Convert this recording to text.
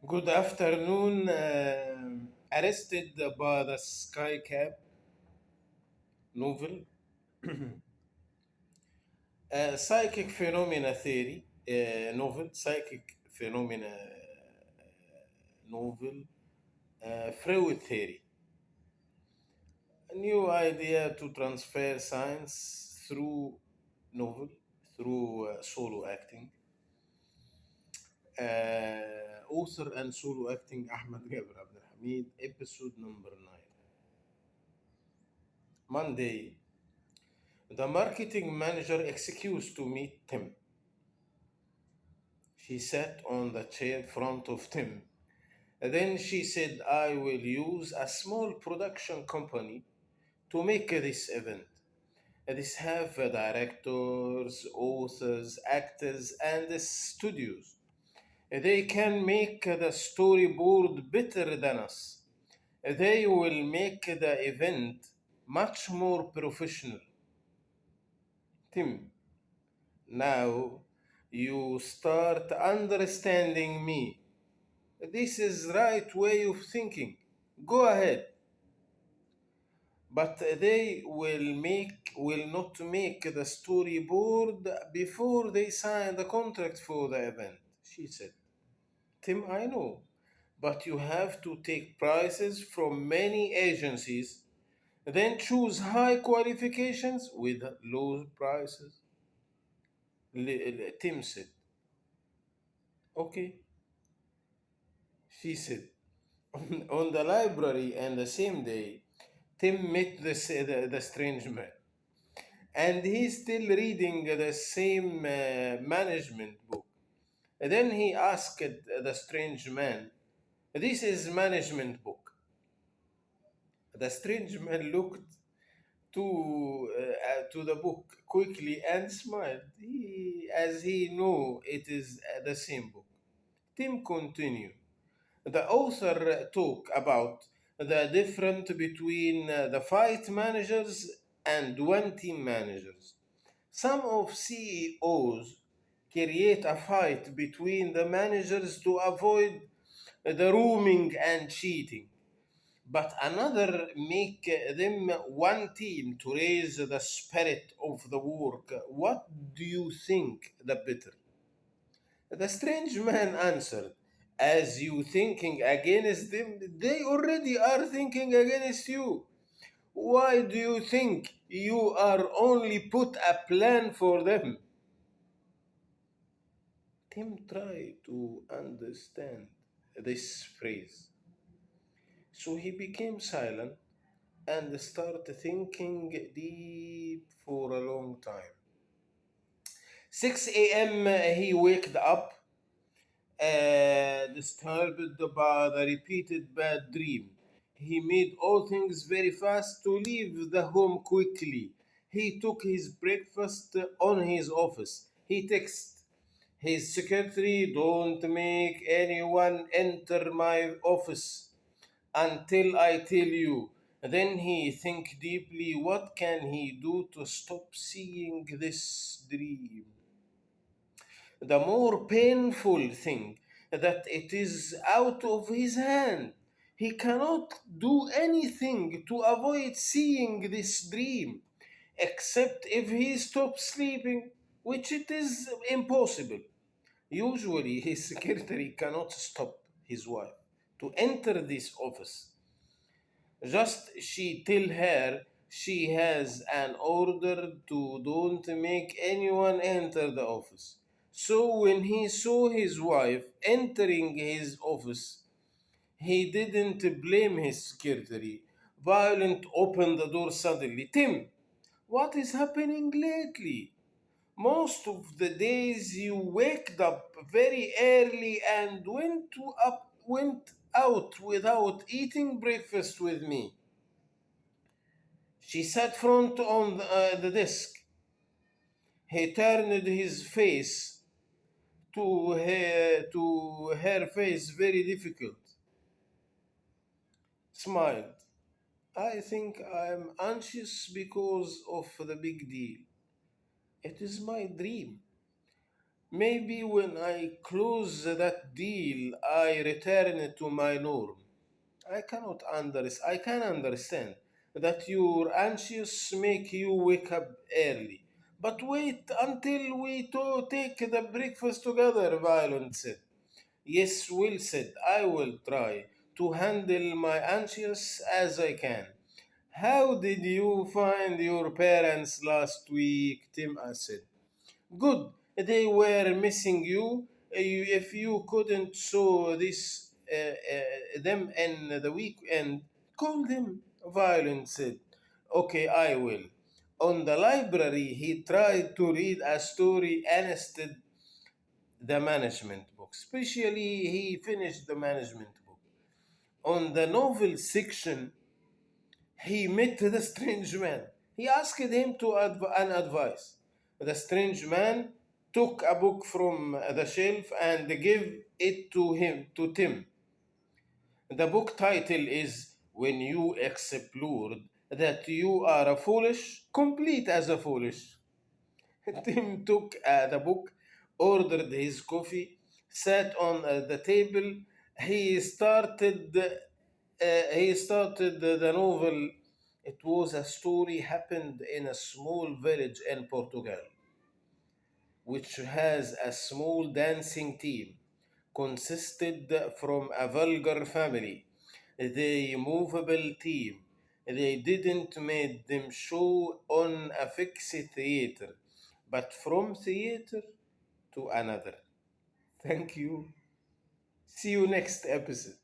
Good afternoon. Arrested by the Sky Cab novel, psychic phenomena theory novel, psychic phenomena novel, Freud theory, a new idea to transfer science through novel, through solo acting. Author and solo acting Ahmed Gaber Abdelhamid, episode number 9. Monday, the marketing manager excused to meet Tim. She sat on the chair front of Tim. Then she said, I will use a small production company to make this event. This have directors, authors, actors, and studios. They can make the storyboard better than us. They will make the event much more professional. Tim, now you start understanding me. This is right way of thinking. Go ahead. But they will not make the storyboard before they sign the contract for the event, she said. Tim, I know, but you have to take prices from many agencies, then choose high qualifications with low prices. Tim said, okay, she said. On the library and the same day, Tim met the strange man. And he's still reading the same management book. And then he asked the strange man, this is management book. The strange man looked to the book quickly and smiled, as he knew it is the same book. Tim continued. The author talk about the difference between the fight managers and one team managers. Some of CEOs create a fight between the managers to avoid the rooming and cheating, but another make them one team to raise the spirit of the work. What do you think the better? The strange man answered, as you thinking against them, they already are thinking against you. Why do you think you are only put a plan for them? Tim tried to understand this phrase. So he became silent and started thinking deep for a long time. 6 a.m. He waked up, disturbed by the repeated bad dream. He made all things very fast to leave the home quickly. He took his breakfast on his office. He texted his secretary, don't make anyone enter my office until I tell you. Then he think deeply, what can he do to stop seeing this dream? The more painful thing that it is out of his hand. He cannot do anything to avoid seeing this dream, except if he stops sleeping, which it is impossible. Usually, his secretary cannot stop his wife to enter this office. Just she tell her she has an order to don't make anyone enter the office. So when he saw his wife entering his office, he didn't blame his secretary. Violent opened the door suddenly. Tim, what is happening lately? Most of the days you waked up very early and went out without eating breakfast with me. She sat front on the desk. He turned his face to her face very difficult. Smiled. I think I'm anxious because of the big deal. It is my dream. Maybe when I close that deal, I return to my norm. I can understand that your anxious make you wake up early. But wait until we take the breakfast together, Violent said. Yes, Will said, I will try to handle my anxious as I can. How did you find your parents last week? Tim asked. Good. They were missing you. If you couldn't show them in the weekend, call them. Violent said. Okay, I will. On the library, he tried to read a story instead the management book. Especially, he finished the management book. On the novel section, he met the strange man. He asked him to an advice. The strange man took a book from the shelf and gave it to Tim. The book title is When You Explore That You Are a Foolish, Complete as a Foolish. Tim took the book, ordered his coffee, sat on the table. He started. He started the novel. It was a story happened in a small village in Portugal, which has a small dancing team consisted from a vulgar family. The movable team. They didn't make them show on a fixed theater, but from theater to another. Thank you. See you next episode.